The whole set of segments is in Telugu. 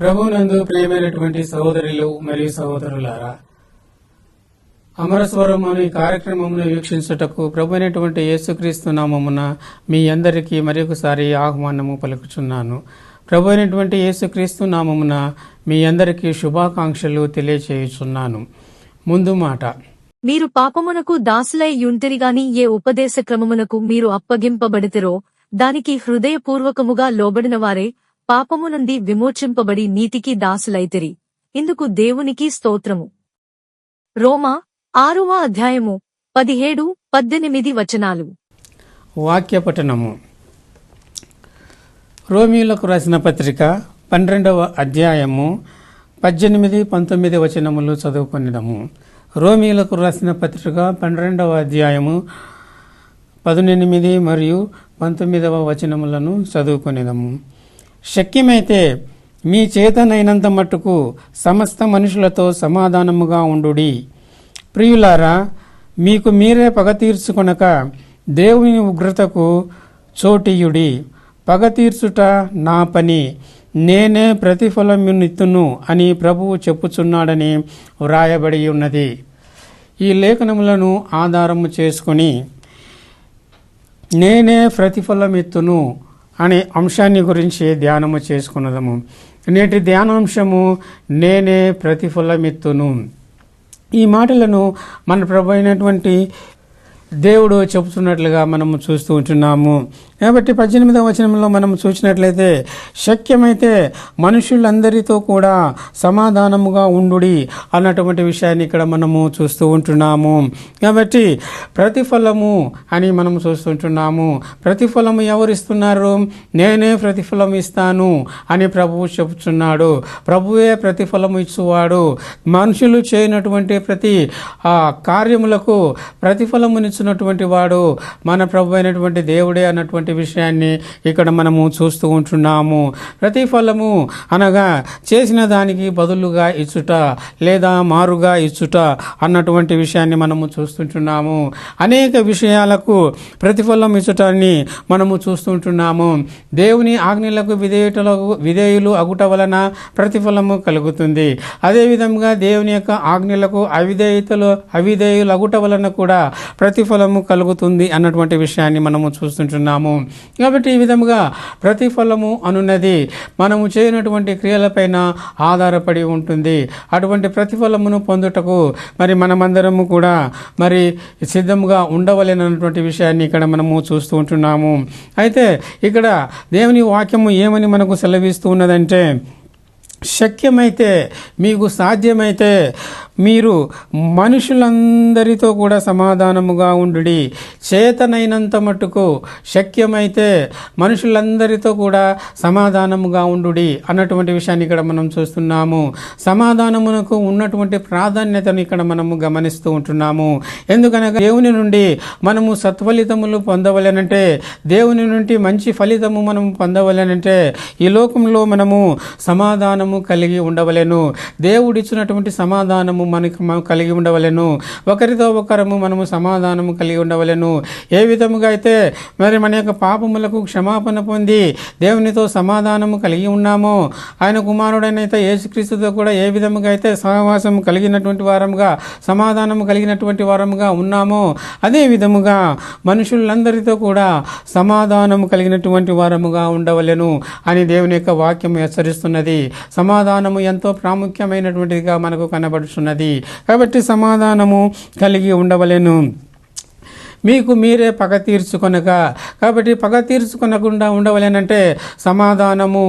ప్రభువునందు ప్రియమైనటువంటి సహోదరులు మరియు సహోదరులారా, అమరస్వరం అనే కార్యక్రమమును వీక్షించుటకు ప్రభు అయినటువంటి యేసుక్రీస్తు నామమున మీ అందరికీ మరొకసారి ఆహ్వానము పలుకుచున్నాను. ప్రభు అయినటువంటి యేసుక్రీస్తు నామమున మీ అందరికీ శుభాకాంక్షలు తెలియచేయుచున్నాను. ముందు మాట, మీరు పాపమునకు దాసులై యుంటిరిగాని ఏ ఉపదేశ క్రమమునకు మీరు అప్పగింపబడితిరో దానికి హృదయపూర్వకముగా లోబడినవారే పాపము నుండి విమోచింపబడి నీతికి దాసులైతిరి. ఇందుకు దేవునికి స్తోత్రము. రోమా 6వ అధ్యాయము 17-18 వచనాలు. వాక్య పఠనము. రోమీయులకు రాసిన పత్రిక 12వ అధ్యాయము 18-19 వచనములు చదువుకొనిదము. రోమీయులకు రాసిన పత్రిక 12వ అధ్యాయము 18 మరియు 19వ వచనములను చదువుకొనిదము. శక్యమైతే మీ చేతనైనంత మట్టుకు సమస్త మనుషులతో సమాధానముగా ఉండుడి. ప్రియులారా, మీకు మీరే పగ తీర్చుకొనక దేవుని ఉగ్రతకు చోటియుడి. పగ తీర్చుట నా పని, నేనే ప్రతిఫలమునిత్తును అని ప్రభువు చెప్పుచున్నాడని వ్రాయబడి ఉన్నది. ఈ లేఖనములను ఆధారము చేసుకొని నేనే ప్రతిఫలమిత్తును అనే అంశాన్ని గురించి ధ్యానము చేసుకున్నదము. నేటి ధ్యానాంశము నేనే ప్రతిఫలమిత్తును. ఈ మాటలను మన ప్రభు అయినటువంటి దేవుడు చెబుతున్నట్లుగా మనము చూస్తూ ఉంటున్నాము. కాబట్టి 18వ వచనంలో మనము చూసినట్లయితే, శక్యమైతే మనుషులందరితో కూడా సమాధానముగా ఉండుడి అన్నటువంటి విషయాన్ని ఇక్కడ మనము చూస్తూ ఉంటున్నాము. కాబట్టి ప్రతిఫలము అని మనము చూస్తుంటున్నాము. ప్రతిఫలము ఎవరిస్తున్నారు? నేనే ప్రతిఫలం ఇస్తాను అని ప్రభువు చెబుతున్నాడు. ప్రభువే ప్రతిఫలము ఇచ్చువాడు. మనుషులు చేయనటువంటి ప్రతి కార్యములకు ప్రతిఫలమునిచ్చినటువంటి వాడు మన ప్రభు అయినటువంటి దేవుడే అన్నటువంటి విషయాన్ని ఇక్కడ మనము చూస్తూ ఉంటున్నాము. ప్రతిఫలము అనగా చేసిన దానికి బదులుగా ఇచ్చుట లేదా మారుగా ఇచ్చుట అన్నటువంటి విషయాన్ని మనము చూస్తుంటున్నాము. అనేక విషయాలకు ప్రతిఫలం ఇచ్చుటాన్ని మనము చూస్తుంటున్నాము. దేవుని ఆజ్ఞలకు విధేయులు అగుట వలన ప్రతిఫలము కలుగుతుంది. అదేవిధంగా దేవుని యొక్క ఆజ్ఞలకు అవిధేయులు అగుట వలన కూడా ప్రతిఫలము కలుగుతుంది అన్నటువంటి విషయాన్ని మనము చూస్తుంటున్నాము. కాబట్టి ఈ విధముగా ప్రతిఫలము అనున్నది మనము చేయనటువంటి క్రియలపైన ఆధారపడి ఉంటుంది. అటువంటి ప్రతిఫలమును పొందుటకు మరి మనమందరము కూడా మరి సిద్ధంగా ఉండవలెనటువంటి విషయాన్ని ఇక్కడ మనము చూస్తూ ఉంటున్నాము. అయితే ఇక్కడ దేవుని వాక్యము ఏమని మనకు సెలవిస్తూ ఉన్నదంటే, శక్యమైతే, మీకు సాధ్యమైతే మీరు మనుషులందరితో కూడా సమాధానముగా ఉండుడి. చేతనైనంత మట్టుకు శక్యమైతే మనుషులందరితో కూడా సమాధానముగా ఉండుడి అన్నటువంటి విషయాన్ని ఇక్కడ మనం చూస్తున్నాము. సమాధానమునకు ఉన్నటువంటి ప్రాధాన్యతను ఇక్కడ మనము గమనిస్తూ ఉంటున్నాము. ఎందుకనగా దేవుని నుండి మనము సత్ఫలితములు పొందవలెనంటే, దేవుని నుండి మంచి ఫలితము మనము పొందవలెనంటే ఈ లోకంలో మనము సమాధానము కలిగి ఉండవలెను. దేవుడిచ్చినటువంటి సమాధానము మనము కలిగి ఉండవలెను. ఒకరితో ఒకరము మనము సమాధానము కలిగి ఉండవలెను. ఏ విధముగా అయితే మరి మన యొక్క పాపములకు క్షమాపణ పొంది దేవునితో సమాధానము కలిగి ఉన్నామో, ఆయన కుమారుడైనైతే యేసుక్రీస్తుతో కూడా ఏ విధముగా అయితే సహవాసము కలిగినటువంటి వారముగా, సమాధానము కలిగినటువంటి వారముగా ఉన్నామో, అదే విధముగా మనుషులందరితో కూడా సమాధానము కలిగినటువంటి వారముగా ఉండవలెను అని దేవుని యొక్క వాక్యం హెచ్చరిస్తున్నది. సమాధానము ఎంతో ప్రాముఖ్యమైనటువంటిదిగా మనకు కనబడుతున్నది. కాబట్టి సమాధానము కలిగి ఉండవలెను. మీకు మీరే పగ తీర్చుకొనక. కాబట్టి పగ తీర్చుకొనకుండా ఉండవలేనంటే సమాధానము,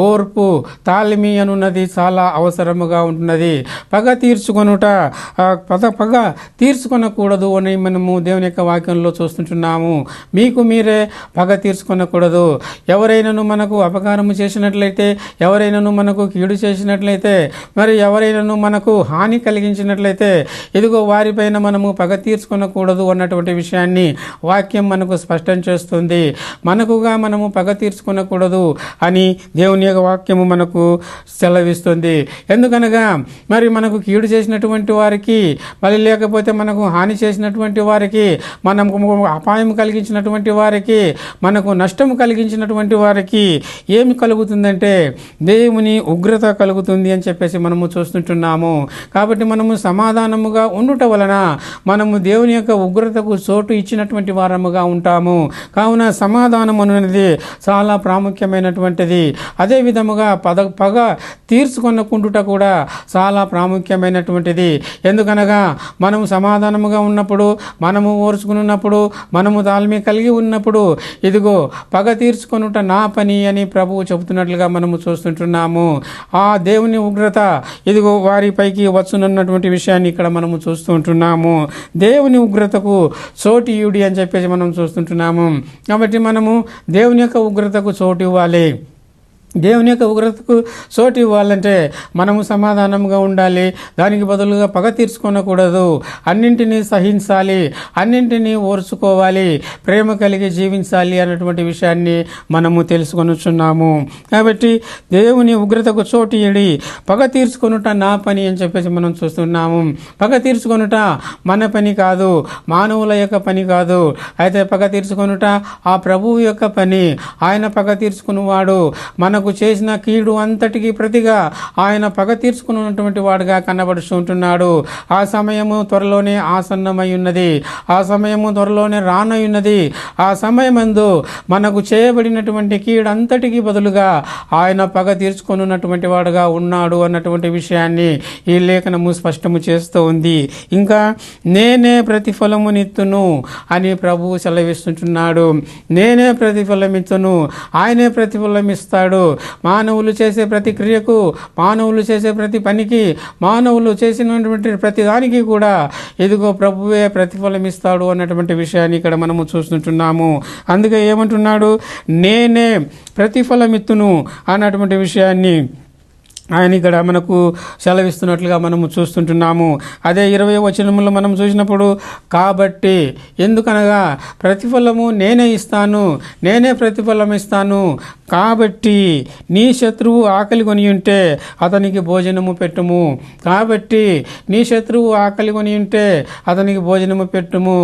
ఓర్పు, తాళిమి అనున్నది చాలా అవసరముగా ఉంటున్నది. పగ తీర్చుకొనుట, పగ తీర్చుకొనకూడదు అని మనము దేవుని యొక్క వాక్యంలో చూస్తుంటున్నాము. మీకు మీరే పగ తీర్చుకొనకూడదు. ఎవరైనాను మనకు అపకారము చేసినట్లయితే, ఎవరైనాను మనకు కీడు చేసినట్లయితే, మరి ఎవరైనాను మనకు హాని కలిగించినట్లయితే, ఇదిగో వారిపైన మనము పగ తీర్చుకొనకూడదు అన్నటువంటి విషయాన్ని విషయాన్ని వాక్యం మనకు స్పష్టం చేస్తుంది. మనకుగా మనము పగ తీర్చుకొనకూడదు అని దేవుని యొక్క వాక్యము మనకు సెలవిస్తుంది. ఎందుకనగా మరి మనకు కీడు చేసినటువంటి వారికి, మరి లేకపోతే మనకు హాని చేసినటువంటి వారికి, మనకు అపాయం కలిగించినటువంటి వారికి, మనకు నష్టం కలిగించినటువంటి వారికి ఏమి కలుగుతుందంటే దేవుని ఉగ్రత కలుగుతుంది అని చెప్పేసి మనము చూస్తుంటున్నాము. కాబట్టి మనము సమాధానముగా ఉండుట వలన మనము దేవుని యొక్క ఉగ్రతకు చోటు ఇచ్చినటువంటి వారముగా ఉంటాము. కావున సమాధానం అనేది చాలా ప్రాముఖ్యమైనటువంటిది. అదే విధముగా పగ తీర్చుకొనకుండుట కూడా చాలా ప్రాముఖ్యమైనటువంటిది. ఎందుకనగా మనము సమాధానముగా ఉన్నప్పుడు, మనము ఓర్చుకున్నప్పుడు, మనము తాల్మి కలిగి ఉన్నప్పుడు ఇదిగో పగ తీర్చుకొనుట నా పని అని ప్రభువు చెబుతున్నట్లుగా మనము చూస్తుంటున్నాము. ఆ దేవుని ఉగ్రత ఇదిగో వారిపైకి వచ్చునన్నటువంటి విషయాన్ని ఇక్కడ మనము చూస్తూ ఉంటున్నాము. దేవుని ఉగ్రతకు చోటియుడి అని చెప్పేసి మనం చూస్తుంటున్నాము. కాబట్టి మనము దేవుని యొక్క ఉగ్రతకు చోటు ఇవ్వాలి. దేవుని యొక్క ఉగ్రతకు చోటు ఇవ్వాలంటే మనము సమాధానంగా ఉండాలి. దానికి బదులుగా పగ తీర్చుకోనకూడదు. అన్నింటినీ సహించాలి, అన్నింటినీ ఓర్చుకోవాలి, ప్రేమ కలిగి జీవించాలి అన్నటువంటి విషయాన్ని మనము తెలుసుకొనుచున్నాము. కాబట్టి దేవుని ఉగ్రతకు చోటు ఇడి పగ తీర్చుకొనుట నా పని అని చెప్పేసి మనం చూస్తున్నాము. పగ తీర్చుకొనుట మన పని కాదు, మానవుల యొక్క పని కాదు. అయితే పగ తీర్చుకొనుట ఆ ప్రభువు యొక్క పని. ఆయన పగ తీర్చుకునేవాడు. మనకు చేసిన కీడు అంతటికి ప్రతిగా ఆయన పగ తీర్చుకున్నటువంటి వాడుగా కనబడుతూ ఉంటున్నాడు. ఆ సమయము త్వరలోనే ఆసన్నమై ఉన్నది. ఆ సమయము త్వరలోనే రానయున్నది. ఆ సమయమందు మనకు చేయబడినటువంటి కీడు అంతటికి బదులుగా ఆయన పగ తీర్చుకున్నటువంటి వాడుగా ఉన్నాడు అన్నటువంటి విషయాన్ని ఈ లేఖనము స్పష్టము చేస్తూ ఉంది. ఇంకా నేనే ప్రతిఫలమునిత్తును అని ప్రభువు సెలవిస్తుంటున్నాడు. నేనే ప్రతిఫలమిత్తును, ఆయనే ప్రతిఫలమిస్తాడు. మానవులు చేసే ప్రతి క్రియకు, మానవులు చేసే ప్రతి పనికి, మానవులు చేసినటువంటి ప్రతి దానికి కూడా ఇదిగో ప్రభువే ప్రతిఫలం ఇస్తాడు అన్నటువంటి విషయాన్ని ఇక్కడ మనము చూస్తుంటున్నాము. అందుకే ఏమంటున్నాడు? నేనే ప్రతిఫలమిత్తును అన్నటువంటి విషయాన్ని ఆయన ఇక్కడ మనకు సెలవిస్తున్నట్లుగా మనము చూస్తుంటున్నాము. అదే 20వ వచనంలో మనం చూసినప్పుడు కాబట్టి, ఎందుకనగా ప్రతిఫలము నేనే ఇస్తాను, నేనే ప్రతిఫలం ఇస్తాను. కాబట్టి నీ శత్రువు ఆకలి కొని ఉంటే అతనికి భోజనము పెట్టుము. కాబట్టి నీ శత్రువు ఆకలి కొని ఉంటే అతనికి భోజనము పెట్టుము.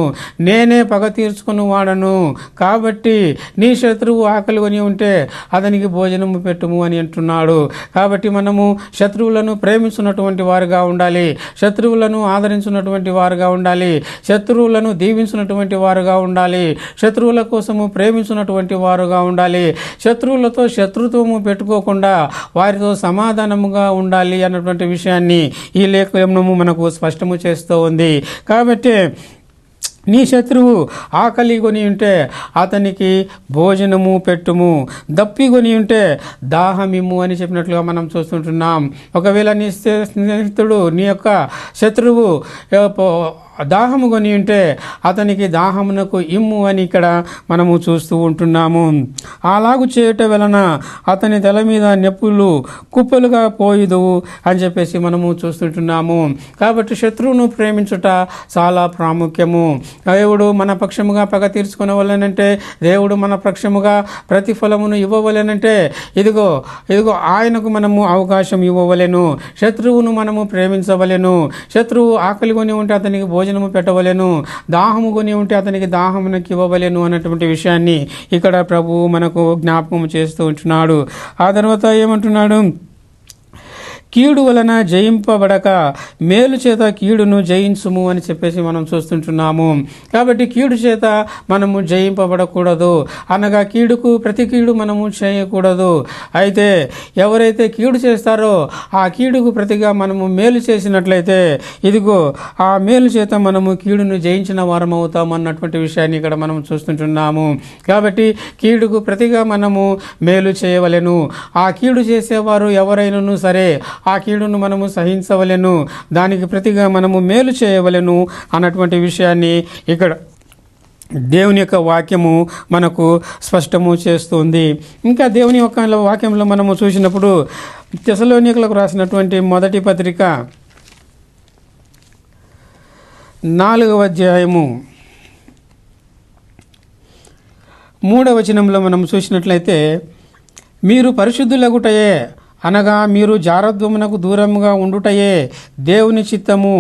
నేనే పగ తీర్చుకుని వాడను. కాబట్టి నీ శత్రువు ఆకలి కొని ఉంటే అతనికి భోజనము పెట్టుము అని అంటున్నాడు. కాబట్టి మనము శత్రువులను ప్రేమించున్నటువంటి వారుగా ఉండాలి, శత్రువులను ఆదరించున్నటువంటి వారుగా ఉండాలి, శత్రువులను దీవించినటువంటి వారుగా ఉండాలి, శత్రువుల కోసము ప్రేమించున్నటువంటి వారుగా ఉండాలి, శత్రువులతో శత్రుత్వము పెట్టుకోకుండా వారితో సమాధానముగా ఉండాలి అన్నటువంటి విషయాన్ని ఈ లేఖనము మనకు స్పష్టము చేస్తూ ఉంది. కాబట్టి నీ శత్రువు ఆకలి కొని ఉంటే అతనికి భోజనము పెట్టుము, దప్పి కొని ఉంటే దాహమిమ్ము అని చెప్పినట్లుగా మనం చూస్తుంటున్నాం. ఒకవేళ నీ స్నేహితుడు, నీ యొక్క శత్రువు దాహము కొని ఉంటే అతనికి దాహమునకు ఇమ్ము అని ఇక్కడ మనము చూస్తూ ఉంటున్నాము. అలాగు చేయట వలన అతని తల మీద నెప్పులు కుప్పలుగా పోయిదువు అని చెప్పేసి మనము చూస్తుంటున్నాము. కాబట్టి శత్రువును ప్రేమించుట చాలా ప్రాముఖ్యము. దేవుడు మన పక్షముగా పగ తీర్చుకొనవలనంటే, దేవుడు మన పక్షముగా ప్రతిఫలమును ఇవ్వవలనంటే ఇదిగో ఆయనకు మనము అవకాశం ఇవ్వవలెను. శత్రువును మనము ప్రేమించవలెను. శత్రువు ఆకలి కొని ఉంటే అతనికి భోజనము పెట్టవలెను, దాహము కొని ఉంటే అతనికి దాహమునకి ఇవ్వవలెను అన్నటువంటి విషయాన్ని ఇక్కడ ప్రభువు మనకు జ్ఞాపకం చేస్తూ ఉంటున్నాడు. ఆ తర్వాత ఏమంటున్నాడు? కీడు వలన జయింపబడక మేలు చేత కీడును జయించుము అని చెప్పేసి మనం చూస్తుంటున్నాము. కాబట్టి కీడు చేత మనము జయింపబడకూడదు, అనగా కీడుకు ప్రతి కీడు మనము చేయకూడదు. అయితే ఎవరైతే కీడు చేస్తారో ఆ కీడుకు ప్రతిగా మనము మేలు చేసినట్లయితే ఇదిగో ఆ మేలు చేత మనము కీడును జయించిన వారం అవుతాం అన్నటువంటి విషయాన్ని ఇక్కడ మనం చూస్తుంటున్నాము. కాబట్టి కీడుకు ప్రతిగా మనము మేలు చేయవలెను. ఆ కీడు చేసేవారు ఎవరైనాను సరే ఆ కీడును మనము సహించవలెను, దానికి ప్రతిగా మనము మేలు చేయవలెను అన్నటువంటి విషయాన్ని ఇక్కడ దేవుని యొక్క వాక్యము మనకు స్పష్టము చేస్తుంది. ఇంకా దేవుని యొక్క వాక్యంలో మనము చూసినప్పుడు తెసలోనికలకు రాసినటువంటి మొదటి పత్రిక 4వ అధ్యాయము 3వ వచనంలో మనం చూసినట్లయితే, మీరు పరిశుద్ధులగుటయే అనగా మీరు జారత్వమునకు దూరముగా ఉండుటయే దేవుని చిత్తము.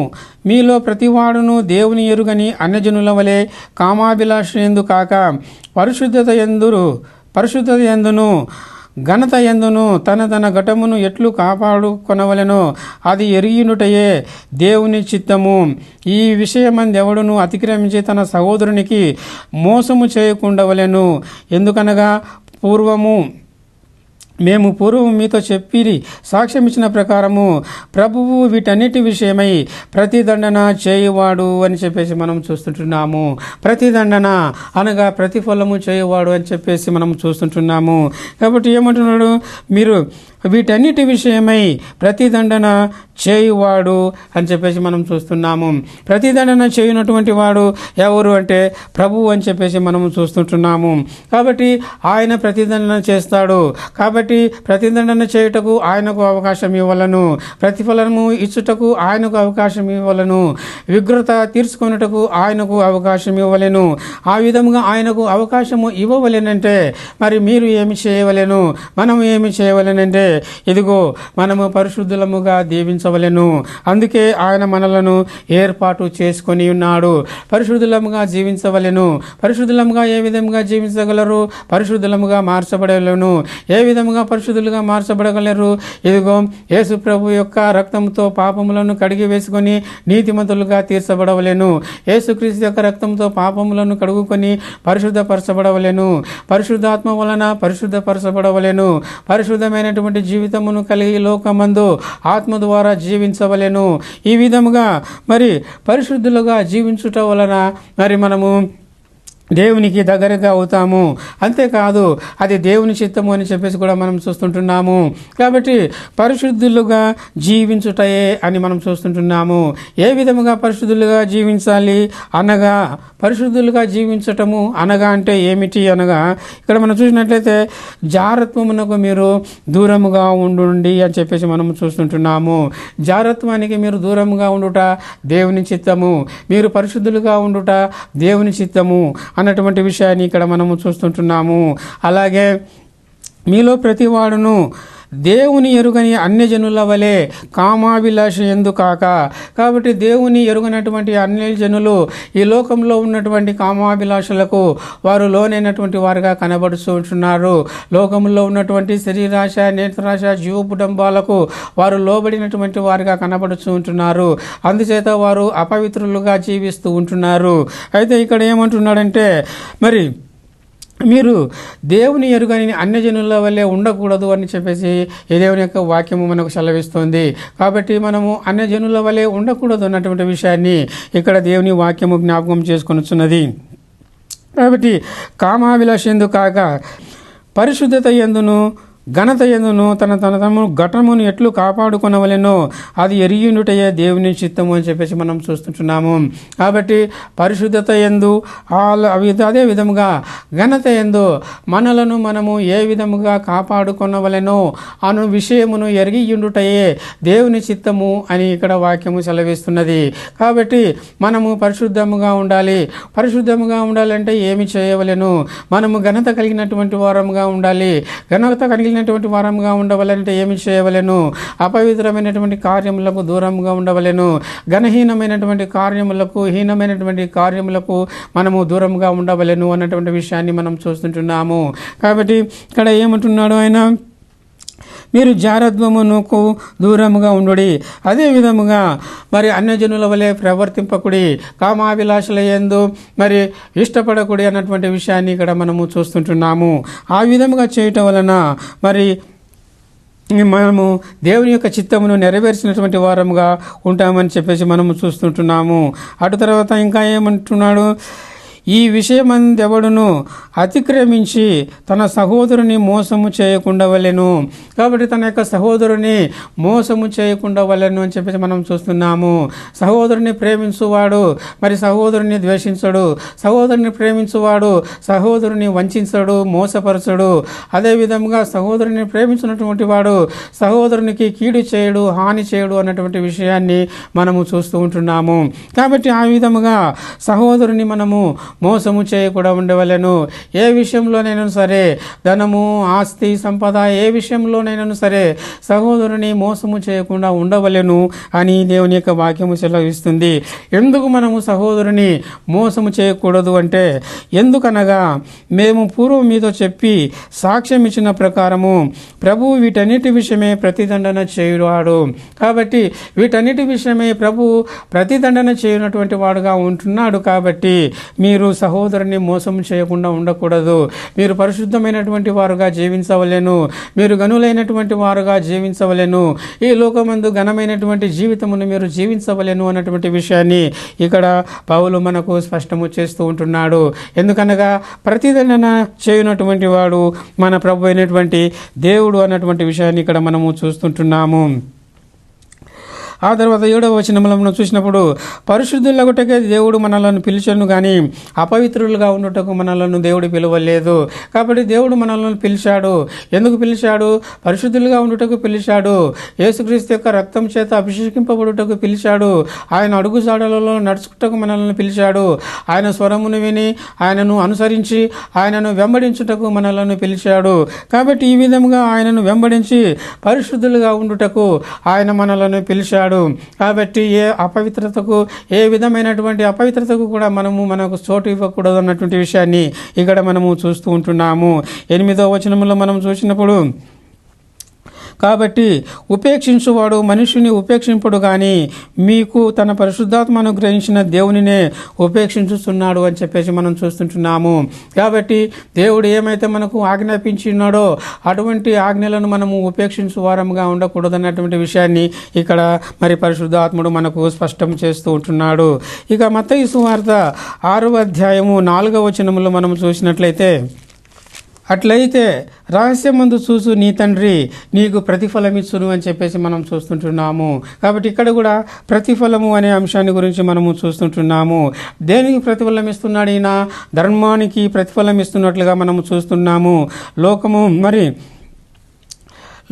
మీలో ప్రతివాడును దేవుని ఎరుగని అన్యజనుల వలె కామాభిలాషయందు కాక పరిశుద్ధత యందును ఘనత యందును తన ఘటమును ఎట్లు కాపాడుకొనవలెనో అది ఎరిగినుటయే దేవుని చిత్తము. ఈ విషయమందెవడును అతిక్రమించి తన సహోదరునికి మోసము చేయకుండవలెను. ఎందుకనగా మేము పూర్వము మీతో చెప్పిరి సాక్ష్యం ఇచ్చిన ప్రకారము ప్రభువు వీటన్నిటి విషయమై ప్రతిదండన చేయువాడు అని చెప్పేసి మనం చూస్తుంటున్నాము. ప్రతిదండన అనగా ప్రతిఫలము చేయువాడు అని చెప్పేసి మనం చూస్తుంటున్నాము. కాబట్టి ఏమంటున్నాడు, మీరు వీటన్నిటి విషయమై ప్రతిదండన చేయువాడు అని చెప్పేసి మనం చూస్తున్నాము. ప్రతిదండన చేయునటువంటి వాడు ఎవరు అంటే ప్రభువు అని చెప్పేసి మనం చూస్తుంటున్నాము. కాబట్టి ఆయన ప్రతిదండన చేస్తాడు. కాబట్టి ప్రతిదండన చేయుటకు ఆయనకు అవకాశం ఇవ్వలను, ప్రతిఫలము ఇచ్చుటకు ఆయనకు అవకాశం ఇవ్వలను, విగ్రత తీర్చుకొనుటకు ఆయనకు అవకాశం ఇవ్వలేను. ఆ విధముగా ఆయనకు అవకాశము ఇవ్వవలెనంటే మరి మీరు ఏమి చేయవలెను, మనం ఏమి చేయవలెనంటే ఇదిగో మనము పరిశుద్ధులముగా దీవించవలెను. అందుకే ఆయన మనలను ఏర్పాటు చేసుకొని ఉన్నాడు. పరిశుద్ధులముగా జీవించవలెను. పరిశుద్ధులముగా ఏ విధంగా జీవించగలరు? పరిశుద్ధులముగా మార్చబడలేను. ఏ విధముగా పరిశుద్ధులుగా మార్చబడగలరు? ఇదిగో యేసు ప్రభు యొక్క రక్తంతో పాపములను కడిగి వేసుకొని నీతిమంతులుగా తీర్చబడవలెను. యేసుక్రీస్తు యొక్క రక్తంతో పాపములను కడుగుకొని పరిశుద్ధపరచబడవలెను. పరిశుద్ధాత్మ వలన పరిశుద్ధపరచబడవలెను. పరిశుద్ధమైనటువంటి జీవితమును కలిగి లోకమందు ఆత్మ ద్వారా జీవించవలెను. ఈ విధముగా మరి పరిశుద్ధులుగా జీవించుట వలన మరి మనము దేవునికి దగ్గరగా అవుతాము. అంతేకాదు అది దేవుని చిత్తము అని చెప్పేసి కూడా మనం చూస్తుంటున్నాము. కాబట్టి పరిశుద్ధులుగా జీవించుటయే అని మనం చూస్తుంటున్నాము. ఏ విధముగా పరిశుద్ధులుగా జీవించాలి అనగా, పరిశుద్ధులుగా జీవించటము అనగా అంటే ఏమిటి అనగా, ఇక్కడ మనం చూసినట్లయితే జారత్వమునకు మీరు దూరముగా ఉండుండి అని చెప్పేసి మనం చూస్తుంటున్నాము. జారత్వానికి మీరు దూరముగా ఉండుట దేవుని చిత్తము, మీరు పరిశుద్ధులుగా ఉండుట దేవుని చిత్తము అన్నటువంటి విషయాన్ని ఇక్కడ మనము చూస్తుంటున్నాము. అలాగే మీలో ప్రతివాడును దేవుని ఎరుగని అన్యజనుల వలె కామాభిలాష ఎందు కాక. కాబట్టి దేవుని ఎరుగనటువంటి అన్యజనులు ఈ లోకంలో ఉన్నటువంటి కామాభిలాషలకు వారు లోనైనటువంటి వారుగా కనబడుతూ ఉంటున్నారు. లోకంలో ఉన్నటువంటి శరీరాశ, నేత్రాశ, జీవపుటంబాలకు వారు లోబడినటువంటి వారుగా కనబడుతూ ఉంటున్నారు. అందుచేత వారు అపవిత్రులుగా జీవిస్తూ ఉంటున్నారు. అయితే ఇక్కడ ఏమంటున్నాడంటే, మరి మీరు దేవుని ఎరుగని అన్యజనుల వల్లే ఉండకూడదు అని చెప్పేసి ఈ దేవుని యొక్క వాక్యము మనకు సెలవిస్తుంది. కాబట్టి మనము అన్యజనుల వల్లే ఉండకూడదు అన్నటువంటి విషయాన్ని ఇక్కడ దేవుని వాక్యము జ్ఞాపకం చేసుకొనుచున్నది. కాబట్టి కామాభిలాష ఎందు కాక పరిశుద్ధత యందును ఘనత యందును తన ఘటమును ఎట్లు కాపాడుకొనవలెనో అది ఎరియుండుటయే దేవుని చిత్తము అని చెప్పేసి మనం చూస్తుంటున్నాము. కాబట్టి పరిశుద్ధత యందు అదే విధముగా ఘనత యందు మనలను మనము ఏ విధముగా కాపాడుకొనవలెనో అను విషయమును ఎరిగియుండుటయే దేవుని చిత్తము అని ఇక్కడ వాక్యము సెలవిస్తున్నది. కాబట్టి మనము పరిశుద్ధముగా ఉండాలి. పరిశుద్ధముగా ఉండాలంటే ఏమి చేయవలెను? మనము ఘనత కలిగినటువంటి వారముగా ఉండాలి. ఘనత కలిగినటువంటి వారంగా ఉండవలనంటే ఏమి చేయవలెను? అపవిత్రమైనటువంటి కార్యములకు దూరంగా ఉండవలెను. ఘనహీనమైనటువంటి కార్యములకు, హీనమైనటువంటి కార్యములకు మనము దూరంగా ఉండవలెను అన్నటువంటి విషయాన్ని మనం చూస్తుంటున్నాము. కాబట్టి ఇక్కడ ఏమంటున్నాడు ఆయన, మీరు జారత్వమునకు దూరముగా ఉండుడి. అదే విధముగా మరి అన్యజనుల వలె ప్రవర్తింపకుడి, కామాభిలాషల యందు మరి ఇష్టపడకుడి అన్నటువంటి విషయాన్ని ఇక్కడ మనము చూస్తుంటున్నాము. ఆ విధముగా చేయటం వలన మరి మనము దేవుని యొక్క చిత్తమును నెరవేర్చినటువంటి వారముగా ఉంటామని చెప్పేసి మనము చూస్తుంటున్నాము. అటు తర్వాత ఇంకా ఏమంటున్నాడు, ఈ విషయమందెవడును అతిక్రమించి తన సహోదరుని మోసము చేయకుండా వలెను. కాబట్టి తన యొక్క సహోదరుని మోసము చేయకుండా వలెను అని చెప్పేసి మనం చూస్తున్నాము. సహోదరుని ప్రేమించువాడు మరి సహోదరుని ద్వేషించడు. సహోదరుని ప్రేమించువాడు సహోదరుని వంచడు, మోసపరచడు. అదేవిధంగా సహోదరుని ప్రేమించినటువంటి వాడు సహోదరునికి కీడు చేయడు, హాని చేయడు అన్నటువంటి విషయాన్ని మనము చూస్తూ ఉంటున్నాము. కాబట్టి ఆ విధముగా సహోదరుని మనము మోసము చేయకుండా ఉండవలెను. ఏ విషయంలోనైనా సరే, ధనము, ఆస్తి, సంపద ఏ విషయంలోనైనా సరే సహోదరుని మోసము చేయకుండా ఉండవలెను అని దేవుని యొక్క వాక్యము సెలవిస్తుంది. ఎందుకు మనము సహోదరుని మోసము చేయకూడదు అంటే, ఎందుకనగా మేము పూర్వం మీతో చెప్పి సాక్ష్యం ఇచ్చిన ప్రకారము ప్రభువు వీటన్నిటి విషయమే ప్రతిదండన చేయువాడు. కాబట్టి వీటన్నిటి విషయమే ప్రభు ప్రతిదండన చేయనటువంటి వాడుగా ఉంటున్నాడు. కాబట్టి మీరు సహోదరుని మోసం చేయకుండా ఉండకూడదు. మీరు పరిశుద్ధమైనటువంటి వారుగా జీవించవలెను. మీరు గనులైనటువంటి వారుగా జీవించవలెను. ఈ లోకమందు ఘనమైనటువంటి జీవితమును మీరు జీవించవలెను అన్నటువంటి విషయాన్ని ఇక్కడ పౌలు మనకు స్పష్టము చేస్తూ ఉంటున్నాడు. ఎందుకనగా ప్రతిదండన చేయనటువంటి వాడు మన ప్రభు అయినటువంటి దేవుడు అన్నటువంటి విషయాన్ని ఇక్కడ మనము చూస్తుంటున్నాము. ఆ తర్వాత 7వ వచనంలో మనం చూసినప్పుడు, పరిశుద్ధులగుటకే దేవుడు మనలను పిలిచాను కానీ అపవిత్రులుగా ఉండుటకు మనలను దేవుడు పిలవలేదు. కాబట్టి దేవుడు మనలను పిలిచాడు. ఎందుకు పిలిచాడు? పరిశుద్ధులుగా ఉండుటకు పిలిచాడు. యేసుక్రీస్తు యొక్క రక్తం చేత అభిషేకింపబడుటకు పిలిచాడు. ఆయన అడుగుజాడలలో నడుచుటకు మనల్ని పిలిచాడు. ఆయన స్వరమును విని ఆయనను అనుసరించి ఆయనను వెంబడించుటకు మనలను పిలిచాడు. కాబట్టి ఈ విధంగా ఆయనను వెంబడించి పరిశుద్ధులుగా ఉండుటకు ఆయన మనలను పిలిచాడు. కాబట్టి ఏ విధమైనటువంటి అపవిత్రతకు కూడా మనకు చోటు ఇవ్వకూడదు అన్నటువంటి విషయాన్ని ఇక్కడ మనము చూస్తూ ఉంటున్నాము. 8వ వచనంలో మనం చూసినప్పుడు, కాబట్టి ఉపేక్షించువాడు మనుషుని ఉపేక్షింపడు కానీ మీకు తన పరిశుద్ధాత్మ అనుగ్రహించిన దేవునినే ఉపేక్షించుతున్నాడు అని చెప్పేసి మనం చూస్తుంటున్నాము. కాబట్టి దేవుడు ఏమైతే మనకు ఆజ్ఞాపించినాడో అటువంటి ఆజ్ఞలను మనము ఉపేక్షించు వారంగా ఉండకూడదు అన్నటువంటి విషయాన్ని ఇక్కడ మరి పరిశుద్ధాత్ముడు మనకు స్పష్టం చేస్తూ ఉంటున్నాడు. ఇక మత్తయి సువార్త 6వ అధ్యాయము 4వ వచనములో మనం చూసినట్లయితే, అట్లయితే రహస్యమందు చూసు నీ తండ్రి నీకు ప్రతిఫలమిచ్చును అని చెప్పేసి మనం చూస్తుంటున్నాము. కాబట్టి ఇక్కడ కూడా ప్రతిఫలము అనే అంశాన్ని గురించి మనము చూస్తుంటున్నాము. దేనికి ప్రతిఫలం ఇస్తున్నాడు? ఈయన ధర్మానికి ప్రతిఫలం ఇస్తున్నట్లుగా మనము చూస్తున్నాము.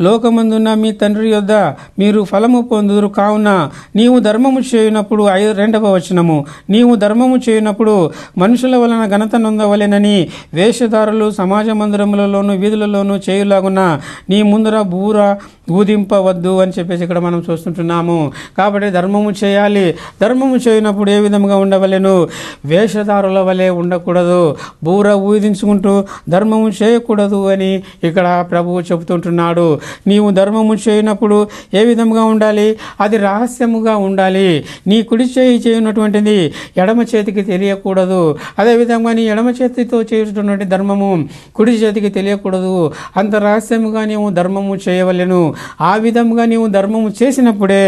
లోకమందున్న మీ తండ్రి యొద్ద మీరు ఫలము పొందుదురు. కావున నీవు ధర్మము చేయునప్పుడు, 2వ వచనము, నీవు ధర్మము చేయునప్పుడు మనుషుల వలన ఘనత నొందవలెనని వేషధారులు సమాజ మందిరములలోను వీధులలోనూ చేయులాగున నీ ముందర బూర ఊదింపవద్దు అని చెప్పేసి ఇక్కడ మనం చూస్తుంటున్నాము. కాబట్టి ధర్మము చేయాలి. ధర్మము చేయనప్పుడు ఏ విధంగా ఉండవలెను? వేషధారుల వలె ఉండకూడదు. బూర ఊదించుకుంటూ ధర్మము చేయకూడదు అని ఇక్కడ ప్రభువు చెబుతుంటున్నాడు. నీవు ధర్మము చేయనప్పుడు ఏ విధంగా ఉండాలి? అది రహస్యముగా ఉండాలి. నీ కుడి చేయి చేయనటువంటిది ఎడమ చేతికి తెలియకూడదు. అదేవిధంగా నీ ఎడమ చేతితో చేస్తున్నటువంటి ధర్మము కుడి చేతికి తెలియకూడదు. అంత రహస్యముగా నీవు ధర్మము చేయవలెను. ఆ విధంగా నీవు ధర్మము చేసినప్పుడే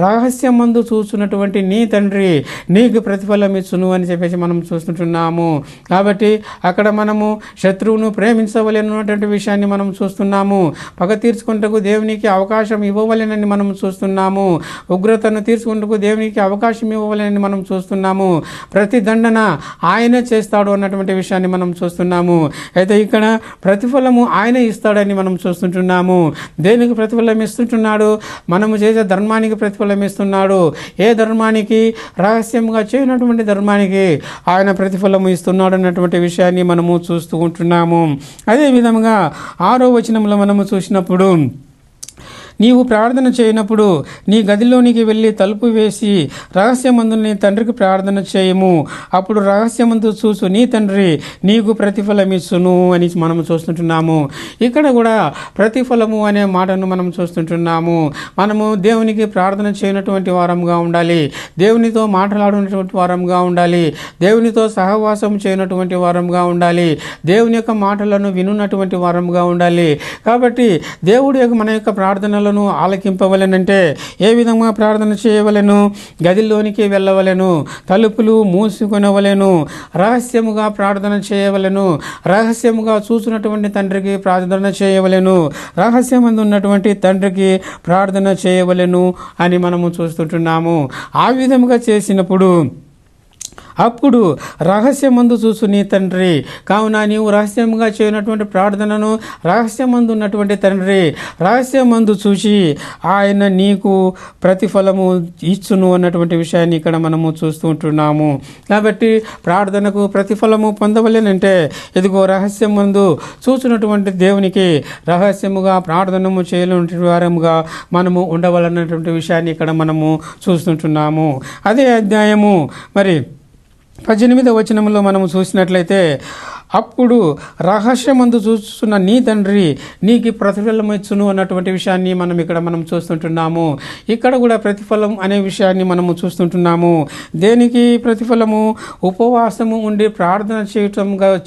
రహస్యమందు చూస్తున్నటువంటి నీ తండ్రి నీకు ప్రతిఫలం ఇచ్చును అని చెప్పేసి మనం చూస్తుంటున్నాము. కాబట్టి అక్కడ మనము శత్రువును ప్రేమించవలెనటువంటి విషయాన్ని మనం చూస్తున్నాము. పగ తీర్చుకుంటకు దేవునికి అవకాశం ఇవ్వవలెనని మనం చూస్తున్నాము. ఉగ్రతను తీర్చుకుంటకు దేవునికి అవకాశం ఇవ్వవలెనని మనం చూస్తున్నాము. ప్రతి దండన ఆయన చేస్తాడు అన్నటువంటి విషయాన్ని మనం చూస్తున్నాము. అయితే ఇక్కడ ప్రతిఫలము ఆయన ఇస్తాడని మనం చూస్తుంటున్నాము. దేనికి ప్రతిఫలం ఇస్తుంటున్నాడు? మనము చేసే ధర్మానికి ప్రతిఫలం ఇస్తున్నాడు. ఏ ధర్మానికి? రహస్యంగా చేయనటువంటి ధర్మానికి ఆయన ప్రతిఫలము ఇస్తున్నాడు అన్నటువంటి విషయాన్ని మనము చూస్తూ ఉంటున్నాము. అదేవిధంగా 6వ వచనంలో మనము చూసినప్పుడు, నీవు ప్రార్థన చేయనప్పుడు నీ గదిలోనికి వెళ్ళి తలుపు వేసి రహస్యమందు నీ తండ్రికి ప్రార్థన చేయము. అప్పుడు రహస్యమందు చూసు నీ తండ్రి నీకు ప్రతిఫలమిచ్చును అని మనం చూస్తుంటున్నాము. ఇక్కడ కూడా ప్రతిఫలము అనే మాటను మనం చూస్తుంటున్నాము. మనము దేవునికి ప్రార్థన చేయనటువంటి వారంగా ఉండాలి. దేవునితో మాట్లాడినటువంటి వారంగా ఉండాలి. దేవునితో సహవాసం చేయనటువంటి వారంగా ఉండాలి. దేవుని యొక్క మాటలను వినున్నటువంటి వారంగా ఉండాలి. కాబట్టి దేవుడు మన యొక్క ప్రార్థనలు ఆలకింపవలెనంటే ఏ విధంగా ప్రార్థన చేయవలెను? గదిలోనికి వెళ్ళవలెను, తలుపులు మూసుకొనవలెను, రహస్యముగా ప్రార్థన చేయవలెను, రహస్యముగా చూసినటువంటి తండ్రికి ప్రార్థన చేయవలెను, రహస్యమందు ఉన్నటువంటి తండ్రికి ప్రార్థన చేయవలెను అని మనము చూస్తుంటున్నాము. ఆ విధముగా చేసినప్పుడు అప్పుడు రహస్యమందు చూసు నీ తండ్రి. కావున నీవు రహస్యంగా చేయనటువంటి ప్రార్థనను రహస్యమందు ఉన్నటువంటి తండ్రి రహస్యమందు చూసి ఆయన నీకు ప్రతిఫలము ఇచ్చును అన్నటువంటి విషయాన్ని ఇక్కడ మనము చూస్తూ ఉంటున్నాము. కాబట్టి ప్రార్థనకు ప్రతిఫలము పొందవలేనంటే ఇదిగో రహస్యమందు చూసినటువంటి దేవునికి రహస్యముగా ప్రార్థనము చేయలేని వారముగా మనము ఉండవలన్నటువంటి విషయాన్ని ఇక్కడ మనము చూస్తుంటున్నాము. అదే అధ్యాయము మరి 18వ వచనంలో మనము చూసినట్లయితే, అప్పుడు రహస్యమందు చూస్తున్న నీ తండ్రి నీకు ప్రతిఫలం ఇచ్చును అన్నటువంటి విషయాన్ని మనం చూస్తుంటున్నాము. ఇక్కడ కూడా ప్రతిఫలం అనే విషయాన్ని మనము చూస్తుంటున్నాము. దేనికి ప్రతిఫలము? ఉపవాసము ఉండి ప్రార్థన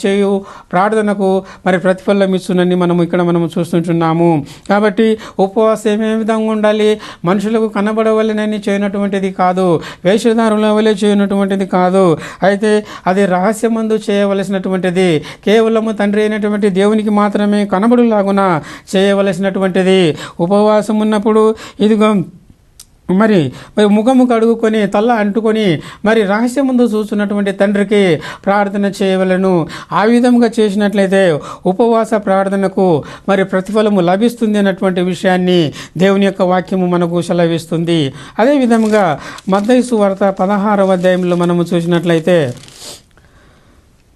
చేయు ప్రార్థనకు మరి ప్రతిఫలం ఇచ్చునని మనము చూస్తుంటున్నాము. కాబట్టి ఉపవాసం ఏ విధంగా ఉండాలి? మనుషులకు కనబడవలనని చేయనటువంటిది కాదు, వేషధారుల వలె చేయనటువంటిది కాదు. అయితే అది రహస్యమందు చేయవలసినటువంటిది, కేవలము తండ్రి అయినటువంటి దేవునికి మాత్రమే కనబడులాగున చేయవలసినటువంటిది. ఉపవాసం ఉన్నప్పుడు ఇదిగో మరి ముఖము కడుగుకొని తల అంటుకొని మరి రహస్యమందు చూస్తున్నటువంటి తండ్రికి ప్రార్థన చేయవలను. ఆ విధంగా చేసినట్లయితే ఉపవాస ప్రార్థనకు మరి ప్రతిఫలము లభిస్తుంది అన్నటువంటి విషయాన్ని దేవుని యొక్క వాక్యము మనకు సెలవిస్తుంది. అదేవిధంగా మత్తయి సువార్త 16వ అధ్యాయంలో మనము చూసినట్లయితే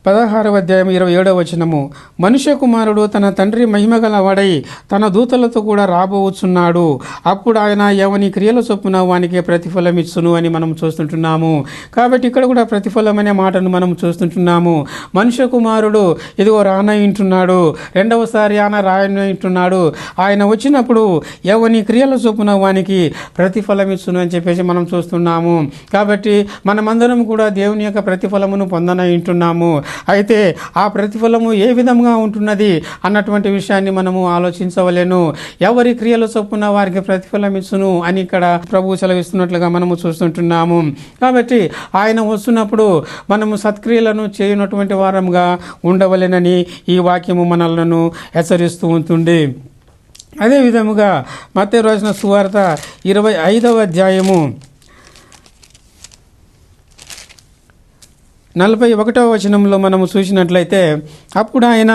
16వ అధ్యాయం 27వ వచనము, మనుష్య కుమారుడు తన తండ్రి మహిమగల వాడై తన దూతలతో కూడా రాబోచున్నాడు. అప్పుడు ఆయన ఎవని క్రియల చొప్పున వానికి ప్రతిఫలం ఇచ్చును అని మనం చూస్తుంటున్నాము. కాబట్టి ఇక్కడ కూడా ప్రతిఫలం అనే మాటను మనం చూస్తుంటున్నాము. మనుష్య కుమారుడు ఇదిగో రానయింటున్నాడు, రెండవసారి ఆయన రాయనయింటున్నాడు. ఆయన వచ్చినప్పుడు ఎవని క్రియల చొప్పున వానికి ప్రతిఫలం ఇచ్చును అని చెప్పేసి మనం చూస్తున్నాము. కాబట్టి మనమందరం కూడా దేవుని యొక్క ప్రతిఫలమును పొందనయింటున్నాము. అయితే ఆ ప్రతిఫలము ఏ విధంగా ఉంటున్నది అన్నటువంటి విషయాన్ని మనము ఆలోచించవలేను. ఎవరి క్రియల చొప్పున వారికి ప్రతిఫలం ఇచ్చును అని ఇక్కడ ప్రభువు సెలవిస్తున్నట్లుగా మనము చూస్తుంటున్నాము. కాబట్టి ఆయన వస్తున్నప్పుడు మనము సత్క్రియలను చేయనటువంటి వారంగా ఉండవలెనని ఈ వాక్యము మనలను హెచ్చరిస్తూ ఉంటుంది. అదే విధముగా మత్తయి రాసిన సువార్త 25వ అధ్యాయము 41వ వచనంలో మనము చూసినట్లయితే, అప్పుడు ఆయన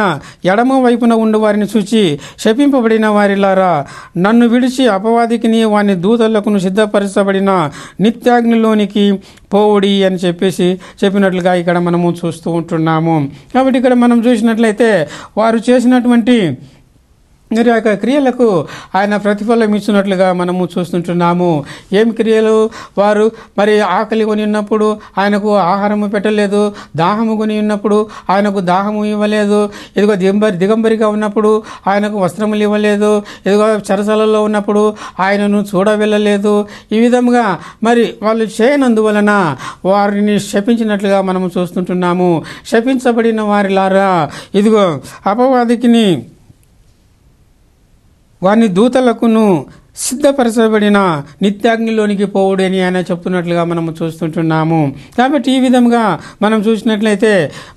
ఎడమ వైపున ఉండు వారిని చూచి, శపింపబడిన వారిలారా, నన్ను విడిచి అపవాదికిని వాని దూతలకును సిద్ధపరచబడిన నిత్యాగ్నిలోనికి పోవుడి అని చెప్పినట్లుగా ఇక్కడ మనము చూస్తూ ఉంటున్నాము. కాబట్టి ఇక్కడ మనం చూసినట్లయితే వారు చేసినటువంటి మరి ఆ క్రియలకు ఆయన ప్రతిఫలం ఇచ్చినట్లుగా మనము చూస్తుంటున్నాము. ఏమి క్రియలు? వారు మరి ఆకలి కొని ఉన్నప్పుడు ఆయనకు ఆహారము పెట్టలేదు, దాహము కొని ఉన్నప్పుడు ఆయనకు దాహము ఇవ్వలేదు, ఇదిగో దిగంబరిగా ఉన్నప్పుడు ఆయనకు వస్త్రములు ఇవ్వలేదు, ఇదిగో చెరసాలలో ఉన్నప్పుడు ఆయనను చూడవెళ్ళలేదు. ఈ విధంగా మరి వాళ్ళు చేయనందువలన వారిని శపించినట్లుగా మనము చూస్తుంటున్నాము. శపించబడిన వారిలారా, ఇదిగో అపవాదికిని వాని దూతలకును సిద్ధపరచబడిన నిత్యాగ్నిలోనికి పోవుడు అని ఆయన చెప్తున్నట్లుగా మనము చూస్తుంటున్నాము. కాబట్టి ఈ విధంగా మనం చూసినట్లయితే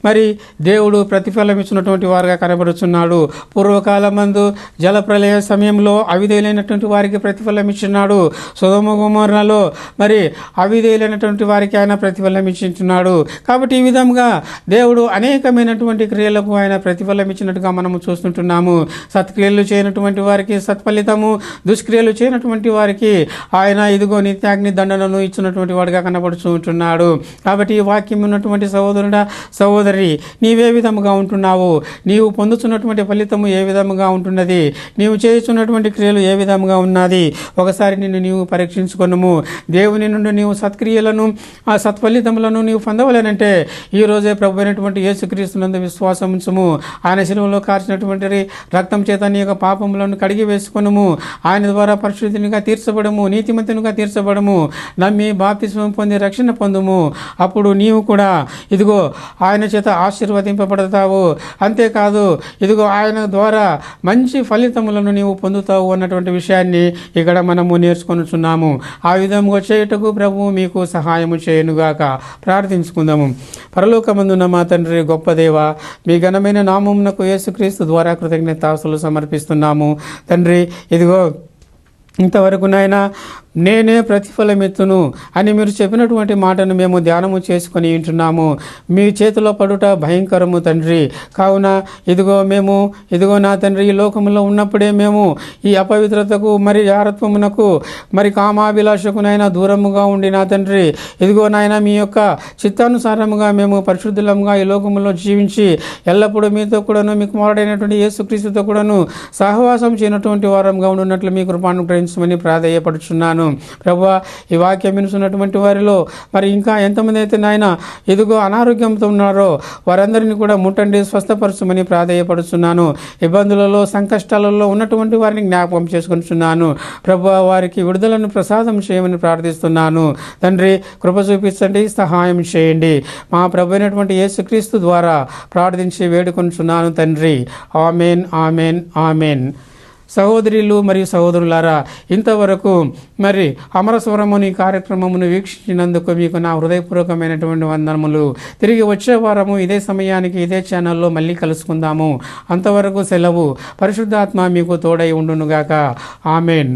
మరి దేవుడు ప్రతిఫలం ఇచ్చినటువంటి వారుగా కనబడుచున్నాడు. పూర్వకాలమందు జలప్రలయ సమయంలో అవిధేయులైనటువంటి వారికి ప్రతిఫలం ఇచ్చున్నాడు. సొదొమ గొమొర్రాలో మరి అవిధేయులైనటువంటి వారికి ఆయన ప్రతిఫలం ఇచ్చున్నాడు. కాబట్టి ఈ విధంగా దేవుడు అనేకమైనటువంటి క్రియలకు ఆయన ప్రతిఫలం ఇచ్చినట్టుగా మనము చూస్తుంటున్నాము. సత్క్రియలు చేయనటువంటి వారికి సత్ఫలితము, దుష్క్రియలు చేయనటువంటి వారికి ఆయన ఇదిగో నిత్యాగ్ని దండనను ఇచ్చినటువంటి వాడిగా కనబడుతూ ఉంటున్నాడు. కాబట్టి ఈ వాక్యం ఉన్నటువంటి సహోదరుడా, సహోదరి, నీవే విధముగా ఉంటున్నావు? నీవు పొందుతున్నటువంటి ఫలితము ఏ విధముగా ఉంటున్నది? నీవు చేస్తున్నటువంటి క్రియలు ఏ విధముగా ఉన్నది? ఒకసారి నిన్ను నీవు పరీక్షించుకొనుము. దేవుని నుండి నీవు సత్క్రియలను, ఆ సత్ఫలితములను నీవు పొందవలేనంటే ఈ రోజే ప్రభు అయినటువంటి యేసుక్రీస్తునందు విశ్వాసం ఉంచుము. ఆయన శిలువలో కార్చినటువంటి రక్తం చేత నీ యొక్క పాపములను కడిగి వేసుకొనుము. ఆయన ద్వారా పరిశుద్ధునిగా తీర్చబడము, నీతిమంతునిగా తీర్చబడము. నమ్మి బాప్తిస్మం పొంది రక్షణ పొందుము. అప్పుడు నీవు కూడా ఇదిగో ఆయన చేత ఆశీర్వదింపబడతావు. అంతేకాదు ఇదిగో ఆయన ద్వారా మంచి ఫలితములను నీవు పొందుతావు అన్నటువంటి విషయాన్ని ఇక్కడ మనము నేర్చుకొనుచున్నాము. ఆ విధంగా చేయుటకు ప్రభువు మీకు సహాయము చేయనుగాక. ప్రార్థించుకుందాము. పరలోకమందున్న మా తండ్రి, గొప్ప దేవ, మీ ఘనమైన నామమునకు యేసుక్రీస్తు ద్వారా కృతజ్ఞతాస్తులు సమర్పిస్తున్నాము. తండ్రి, ఇదిగో ఇంతవరకు నాయన నేనే ప్రతిఫలమిత్తును అని మీరు చెప్పినటువంటి మాటను మేము ధ్యానము చేసుకొని ఉంటున్నాము. మీ చేతిలో పడుట భయంకరము తండ్రి. కావున ఇదిగో నా తండ్రి, ఈ లోకంలో ఉన్నప్పుడే మేము ఈ అపవిత్రతకు మరి జారత్వమునకు మరి కామాభిలాషకునైనా దూరముగా ఉండి నా తండ్రి, ఇదిగో నాయన మీ యొక్క చిత్తానుసారముగా మేము పరిశుద్ధులముగా ఈ లోకంలో జీవించి ఎల్లప్పుడూ మీతో కూడాను, మీకు కుమారుడైనటువంటి యేసుక్రీస్తుతో కూడాను సహవాసం చేయనటువంటి వారంగా ఉండున్నట్లు మీ కృపను గ్రహించమని ప్రాధేయపడుచున్నాను. ప్రభువా, ఈ వాక్యం వినుచున్నటువంటి వారిలో మరి ఇంకా ఎంతమంది అయితే నాయన ఇదిగో అనారోగ్యంతో ఉన్నారో వారందరినీ కూడా ముట్టండి, స్వస్థపరచమని ప్రాధేయపడుచున్నాను. ఇబ్బందులలో సంకష్టాలలో ఉన్నటువంటి వారిని జ్ఞాపకం చేసుకుంటున్నాను. ప్రభువా, వారికి విడుదలను ప్రసాదం చేయమని ప్రార్థిస్తున్నాను. తండ్రి, కృప చూపించండి, సహాయం చేయండి. మా ప్రభు అయినటువంటి యేసుక్రీస్తు ద్వారా ప్రార్థించి వేడుకొంచున్నాను తండ్రి. Amen, amen, amen. సహోదరులు మరియు సహోదరులారా, ఇంతవరకు మరి అమరస్వరముని కార్యక్రమమును వీక్షించినందుకు మీకు నా హృదయపూర్వకమైనటువంటి వందనములు. తిరిగి వచ్చే వారము ఇదే సమయానికి ఇదే ఛానల్లో మళ్ళీ కలుసుకుందాము. అంతవరకు సెలవు. పరిశుద్ధాత్మ మీకు తోడై ఉండునుగాక. ఆమెన్.